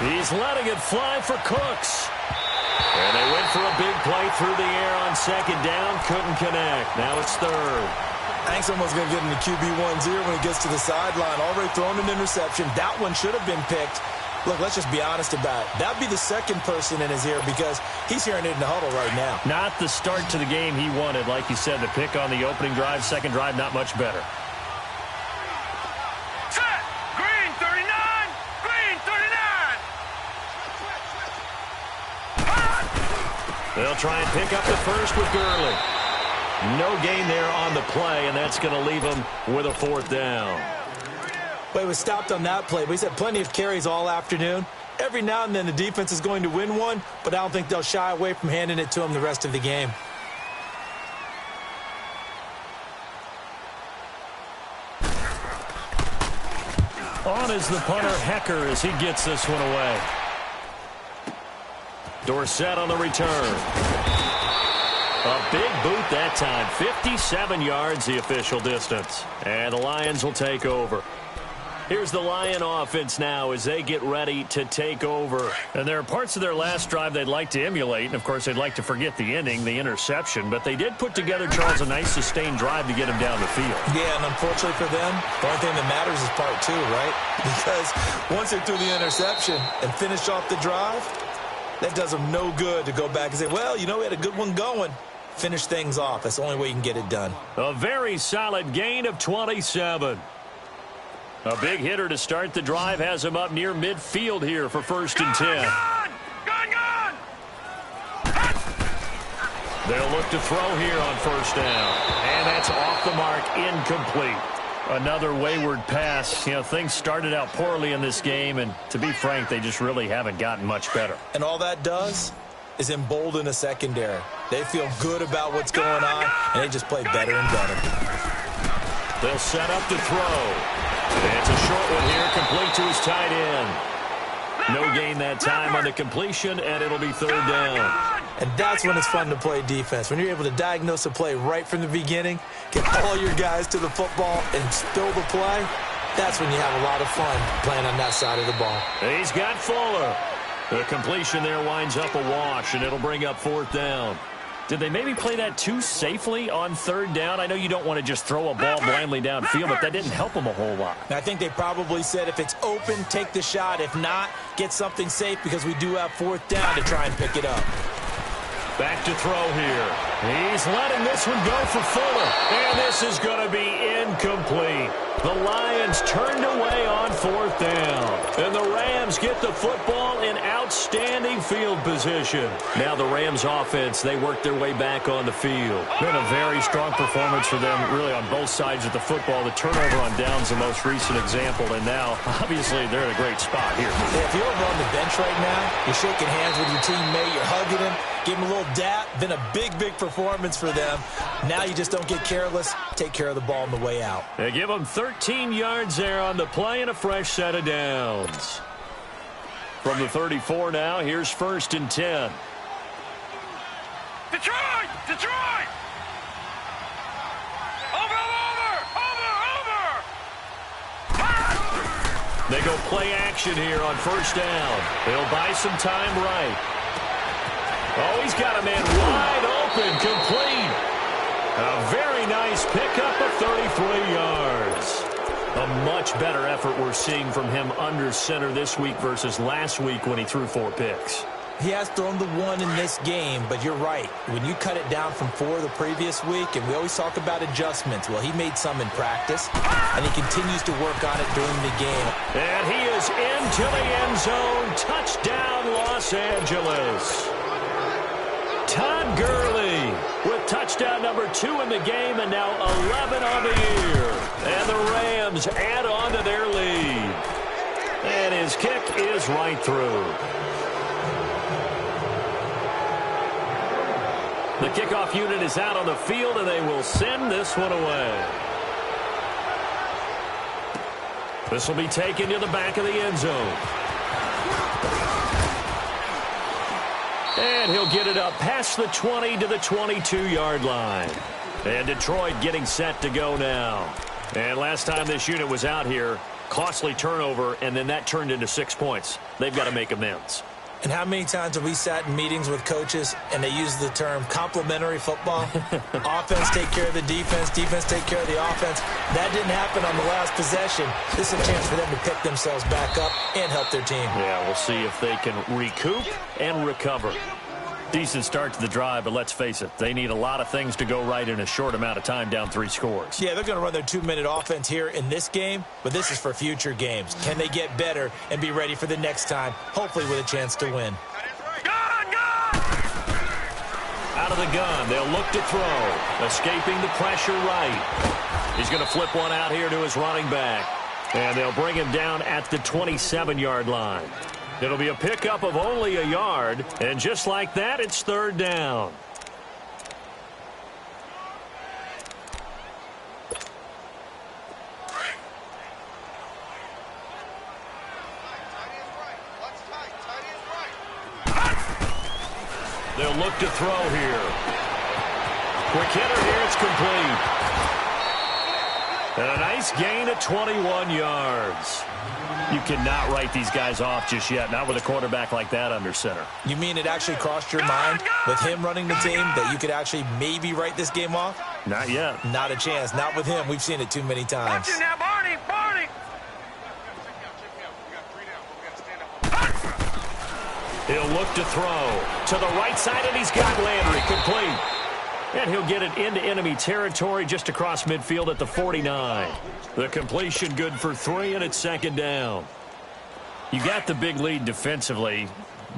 He's letting it fly for Cooks. And they went for a big play through the air on second down. Couldn't connect. Now it's third. I think someone's going to get in the QB1's ear when he gets to the sideline. Already thrown an interception. That one should have been picked. Look, let's just be honest about it. That'd be the second person in his ear because he's hearing it in the huddle right now. Not the start to the game he wanted. Like you said, the pick on the opening drive, second drive, not much better. They'll try and pick up the first with Gurley. No gain there on the play, and that's going to leave them with a 4th down. Well, he was stopped on that play, but he's had plenty of carries all afternoon. Every now and then the defense is going to win one, but I don't think they'll shy away from handing it to him the rest of the game. On is the punter, Hecker, as he gets this one away. Dorsett on the return. A big boot that time. 57 yards the official distance. And the Lions will take over. Here's the Lion offense now as they get ready to take over. And there are parts of their last drive they'd like to emulate. And, of course, they'd like to forget the ending, the interception. But they did put together, Charles, a nice sustained drive to get him down the field. Yeah, and unfortunately for them, the only thing that matters is part two, right? Because once they threw the interception and finished off the drive, that does them no good to go back and say, well, you know, we had a good one going. Finish things off. That's the only way you can get it done. A very solid gain of 27. A big hitter to start the drive has him up near midfield here for 1st and 10. Gone! They'll look to throw here on 1st down. And that's off the mark, incomplete. Another wayward pass. You know, things started out poorly in this game, and to be frank, they just really haven't gotten much better. And all that does is embolden the secondary. They feel good about what's going on, and they just play better and better. They'll set up to throw. And it's a short one here, complete to his tight end. No gain that time on the completion, and it'll be 3rd down. And that's when it's fun to play defense. When you're able to diagnose a play right from the beginning, get all your guys to the football, and spill the play, that's when you have a lot of fun playing on that side of the ball. He's got Fuller. The completion there winds up a wash, and it'll bring up 4th down. Did they maybe play that too safely on 3rd down? I know you don't want to just throw a ball blindly downfield, but that didn't help them a whole lot. I think they probably said if it's open, take the shot. If not, get something safe because we do have 4th down to try and pick it up. Back to throw here. He's letting this one go for Fuller. And this is going to be incomplete. The Lions turned away on 4th down. And the Rams get the football in outstanding field position. Now the Rams offense, they work their way back on the field. Been a very strong performance for them really on both sides of the football. The turnover on downs the most recent example. And now, obviously, they're in a great spot here. Yeah, if you're over on the bench right now, you're shaking hands with your teammate, you're hugging him, give him a little dap. Been a big performance for them. Now you just don't get careless. Take care of the ball on the way out. They give them 13 yards there on the play and a fresh set of downs. From the 34 now, here's 1st and 10. Detroit! Over! They go play action here on 1st down. They'll buy some time right. Oh, he's got a man wide open, complete. A very nice pickup of 33 yards. A much better effort we're seeing from him under center this week versus last week when he threw 4 picks. He has thrown the 1 in this game, but you're right. When you cut it down from 4 the previous week, and we always talk about adjustments, well, he made some in practice, and he continues to work on it during the game. And he is into the end zone. Touchdown, Los Angeles. Todd Gurley with touchdown number 2 in the game and now 11 on the year. And the Rams add on to their lead. And his kick is right through. The kickoff unit is out on the field, and they will send this one away. This will be taken to the back of the end zone. And he'll get it up past the 20 to the 22-yard line. And Detroit getting set to go now. And last time this unit was out here, costly turnover, and then that turned into 6 points. They've got to make amends. And how many times have we sat in meetings with coaches and they use the term complementary football? Offense take care of the defense, defense take care of the offense. That didn't happen on the last possession. This is a chance for them to pick themselves back up and help their team. Yeah, we'll see if they can recoup and recover. Decent start to the drive, but let's face it, they need a lot of things to go right in a short amount of time, down 3 scores. Yeah, they're going to run their 2-minute offense here in this game, but this is for future games. Can they get better and be ready for the next time, hopefully with a chance to win? Out of the gun, they'll look to throw. Escaping the pressure right. He's going to flip one out here to his running back. And they'll bring him down at the 27-yard line. It'll be a pickup of only a yard, and just like that, it's 3rd down. They'll look to throw here. Quick hitter here. It's complete. And a nice gain of 21 yards. You cannot write these guys off just yet, not with a quarterback like that under center. You mean it actually crossed your mind with him running the team that you could actually maybe write this game off? Not yet. Not a chance. Not with him. We've seen it too many times. Watch it now, Barney. Barney. He'll look to throw to the right side, and he's got Landry complete. And he'll get it into enemy territory just across midfield at the 49. The completion good for 3, and it's second down. You got the big lead defensively,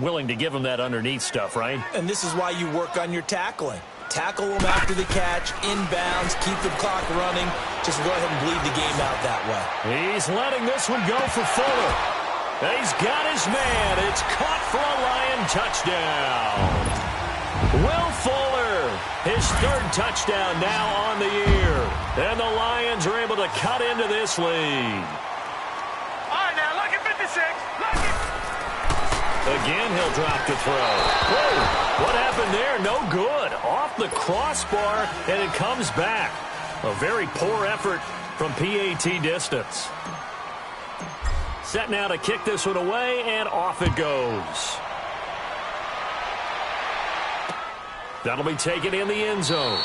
willing to give him that underneath stuff, right? And this is why you work on your tackling. Tackle them after the catch, inbounds, keep the clock running. Just go ahead and bleed the game out that way. He's letting this one go for Fuller. He's got his man. It's caught for a Lion touchdown. Will Fuller, his third touchdown now on the year. And the Lions are able to cut into this lead. All right, now, lucky 56. Lucky. Again, he'll drop to throw. Whoa, what happened there? No good. Off the crossbar, and it comes back. A very poor effort from PAT distance. Set now to kick this one away, and off it goes. That'll be taken in the end zone.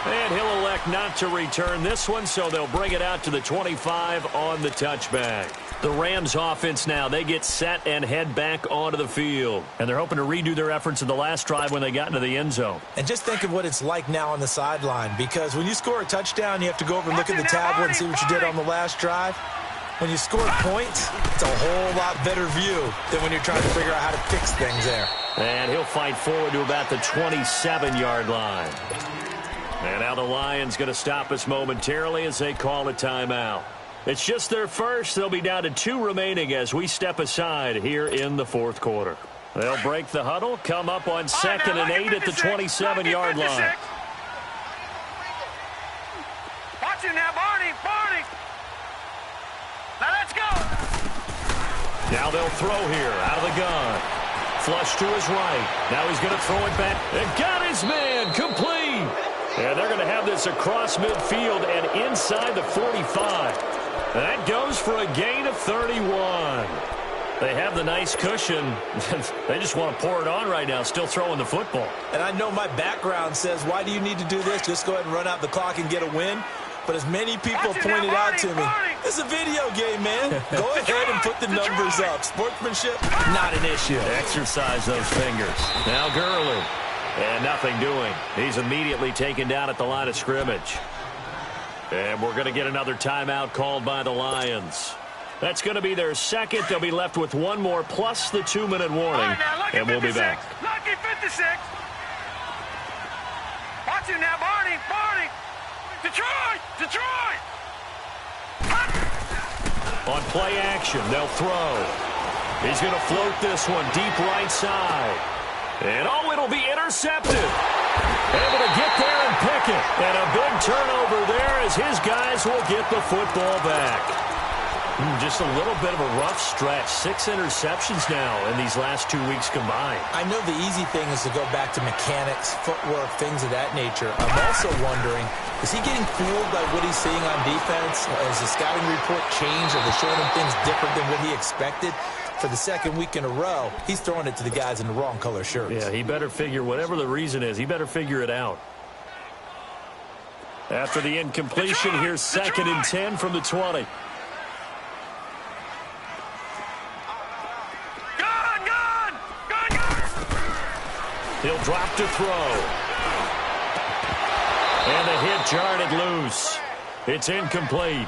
And he'll elect not to return this one, so they'll bring it out to the 25 on the touchback. The Rams offense now, they get set and head back onto the field. And they're hoping to redo their efforts in the last drive when they got into the end zone. And just think of what it's like now on the sideline, because when you score a touchdown, you have to go over and look at the tablet and see what you did on the last drive. When you score points, it's a whole lot better view than when you're trying to figure out how to fix things there. And he'll fight forward to about the 27-yard line. And now the Lions going to stop us momentarily as they call a timeout. It's just their first. They'll be down to 2 remaining as we step aside here in the fourth quarter. They'll break the huddle, come up on 2nd and 8 at the 27-yard line. Watch it now, Barney. Barney. Now let's go. Now they'll throw here out of the gun. Flush to his right. Now he's going to throw it back. And got his man complete. And they're going to have this across midfield and inside the 45. That goes for a gain of 31. They have the nice cushion. They just want to pour it on right now, still throwing the football. And I know my background says, why do you need to do this? Just go ahead and run out the clock and get a win. But as many people pointed out to me, it's a video game, man. Go ahead and put the numbers up. Sportsmanship, not an issue. Exercise those fingers. Now Gurley. And nothing doing. He's immediately taken down at the line of scrimmage. And we're going to get another timeout called by the Lions. That's going to be their second. They'll be left with one more plus the 2-minute warning. Right, now, and we'll be back. Lucky 56. Watch it now, Barney. Barney. Detroit. Detroit. On play action, they'll throw. He's going to float this one deep right side. And, oh, it'll be intercepted. Able to get there and pick it. And a big turnover there as his guys will get the football back. Just a little bit of a rough stretch. 6 interceptions now in these last 2 weeks combined. I know the easy thing is to go back to mechanics, footwork, things of that nature. I'm also wondering, is he getting fooled by what he's seeing on defense? Has the scouting report changed? Are they showing him things different than what he expected? For the second week in a row, he's throwing it to the guys in the wrong color shirts. Yeah, he better figure, whatever the reason is, he better figure it out. After the incompletion, here's 2nd and 10 from the 20. He'll drop to throw. And the hit jarred it loose. It's incomplete.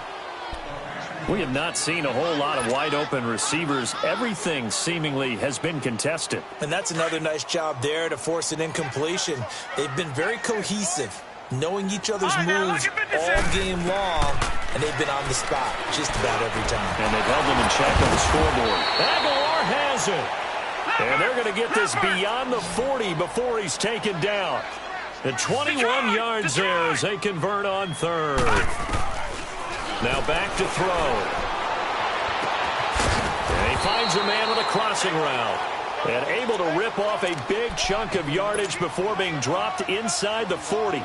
We have not seen a whole lot of wide-open receivers. Everything seemingly has been contested. And that's another nice job there to force an incompletion. They've been very cohesive, knowing each other's moves all game long, and they've been on the spot just about every time. And they've held them in check on the scoreboard. Aguilar has it. And they're going to get this beyond the 40 before he's taken down. And 21 yards there as they convert on 3rd. Now back to throw. And he finds a man with a crossing route. And able to rip off a big chunk of yardage before being dropped inside the 40.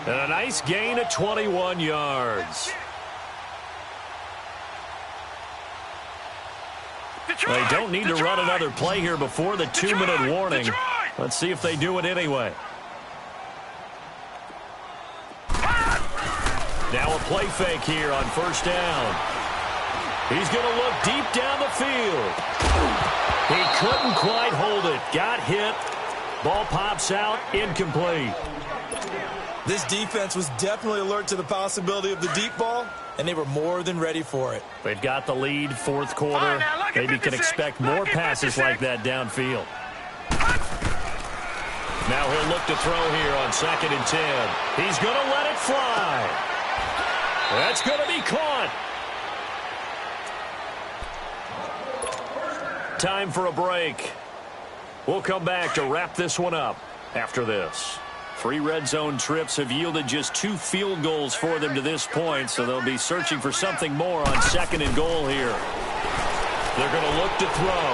And a nice gain of 21 yards. Detroit, They don't need to run another play here before the 2-minute warning. Let's see if they do it anyway. Now a play fake here on first down. He's going to look deep down the field. He couldn't quite hold it. Got hit. Ball pops out. Incomplete. This defense was definitely alert to the possibility of the deep ball, and they were more than ready for it. They've got the lead, fourth quarter. Maybe can expect more passes like that downfield. Now he'll look to throw here on 2nd and 10. He's going to let it fly. That's going to be caught. Time for a break. We'll come back to wrap this one up after this. 3 red zone trips have yielded just 2 field goals for them to this point, so they'll be searching for something more on 2nd and goal here. They're going to look to throw.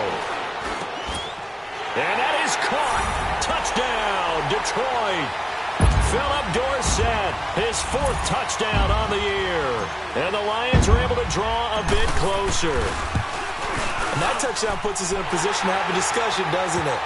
And that is caught. Touchdown, Detroit. Philip Dorsett, his 4th touchdown on the year. And the Lions are able to draw a bit closer. And that touchdown puts us in a position to have a discussion, doesn't it?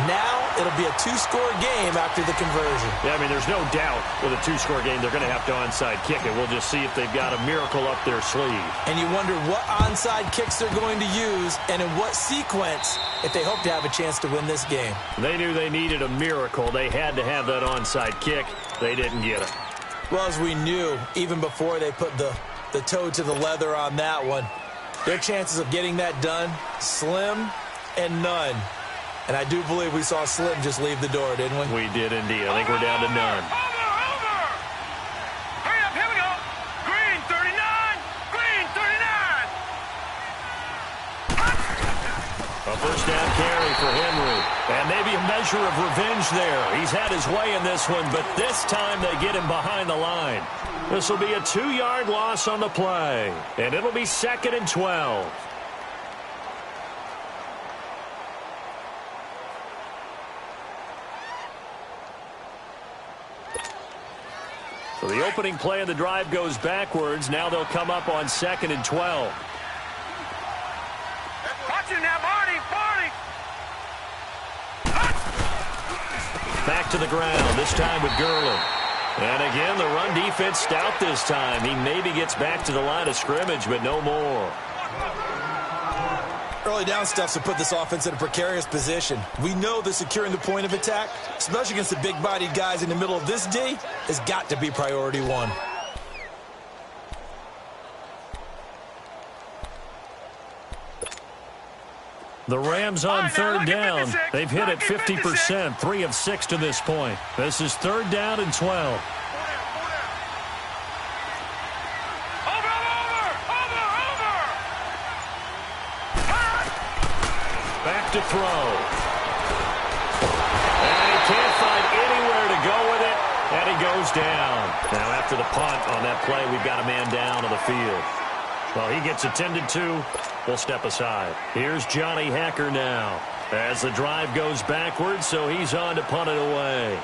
Now it'll be a 2-score game after the conversion. Yeah, I mean, there's no doubt with a 2-score game they're going to have to onside kick it. We'll just see if they've got a miracle up their sleeve. And you wonder what onside kicks they're going to use and in what sequence if they hope to have a chance to win this game. They knew they needed a miracle. They had to have that onside kick. They didn't get it. Well, as we knew, even before they put the toe to the leather on that one, their chances of getting that done, slim and none. And I do believe we saw Slim just leave the door, didn't we? We did indeed. I think we're down to none. Over! Hurry up, here we go. Green 39, green 39. A first down carry for Henry. And maybe a measure of revenge there. He's had his way in this one, but this time they get him behind the line. This will be a 2-yard loss on the play. And it'll be 2nd and 12. So the opening play of the drive goes backwards. Now they'll come up on 2nd and 12. Watch it now, Marty. Back to the ground, this time with Gurley. And again, the run defense stout this time. He maybe gets back to the line of scrimmage, but no more. Early down stuffs to put this offense in a precarious position. We know that securing the point of attack, especially against the big-bodied guys in the middle of this D, has got to be priority 1. The Rams on 3rd down. They've hit it 50%, 3 of 6 to this point. This is 3rd down and 12. Back to throw. And he can't find anywhere to go with it, and he goes down. Now after the punt on that play, we've got a man down on the field. Well, he gets attended to. We'll step aside. Here's Johnny Hacker now as the drive goes backwards, so he's on to punt it away.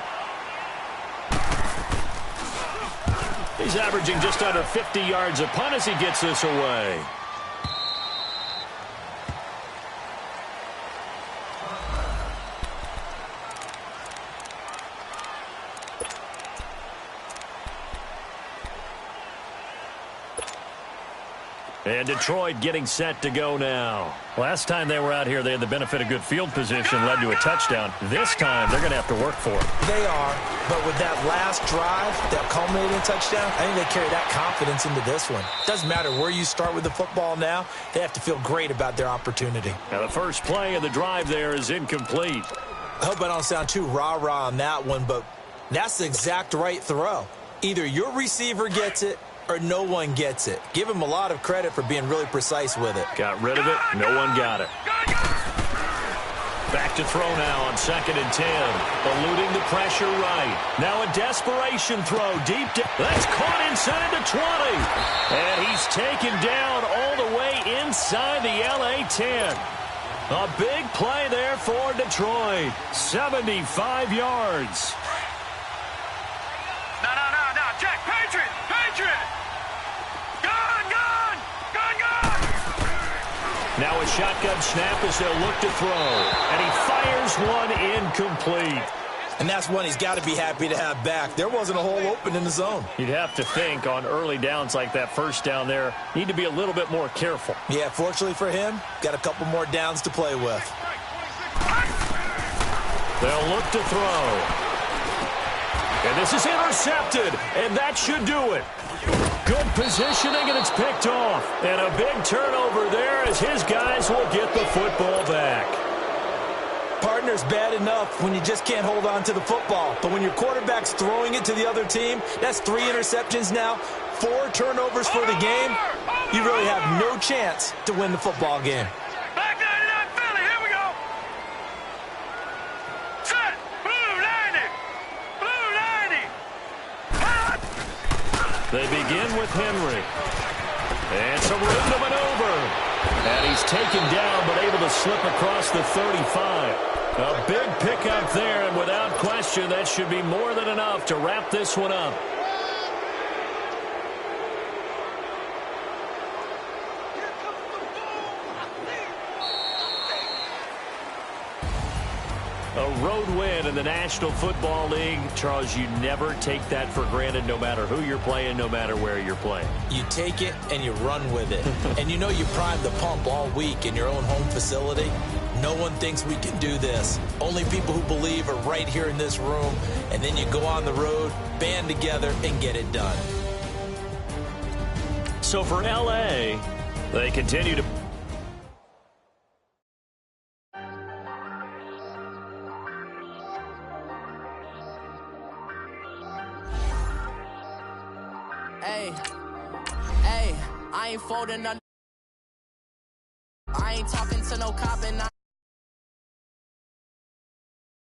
He's averaging just under 50 yards a punt as he gets this away. And Detroit getting set to go now. Last time they were out here, they had the benefit of good field position, led to a touchdown. This time, they're going to have to work for it. They are, but with that last drive, that culminating touchdown, I think they carry that confidence into this one. Doesn't matter where you start with the football now, they have to feel great about their opportunity. Now, the first play of the drive there is incomplete. I hope I don't sound too rah-rah on that one, but that's the exact right throw. Either your receiver gets it, or no one gets it. Give him a lot of credit for being really precise with it. Got rid of it. No one got it. Back to throw now on 2nd and 10. Eluding the pressure right. Now a desperation throw deep down. That's caught inside the 20. And he's taken down all the way inside the LA 10. A big play there for Detroit. 75 yards. No. Check. Patriot. Gun. Now a shotgun snap as they'll look to throw. And he fires one incomplete. And that's one he's got to be happy to have back. There wasn't a hole open in the zone. You'd have to think on early downs like that first down there, need to be a little bit more careful. Yeah, fortunately for him, got a couple more downs to play with. They'll look to throw. And this is intercepted, and that should do it. Good positioning, and it's picked off. And a big turnover there as his guys will get the football back. Partner's bad enough when you just can't hold on to the football. But when your quarterback's throwing it to the other team, that's 3 interceptions now, 4 turnovers for the game. You really have no chance to win the football game. Back 99 Philly, here we go. Set, blue 90. Hot. They begin with Henry. And some room to maneuver. And he's taken down, but able to slip across the 35. A big pickup there, and without question, that should be more than enough to wrap this one up. A road win in the National Football League. Charles, you never take that for granted, no matter who you're playing, no matter where you're playing. You take it and you run with it. And you know you primed the pump all week in your own home facility. No one thinks we can do this. Only people who believe are right here in this room. And then you go on the road, band together, and get it done. So for L.A., they continue to... Hey, I ain't folding none. I ain't talking to no cop and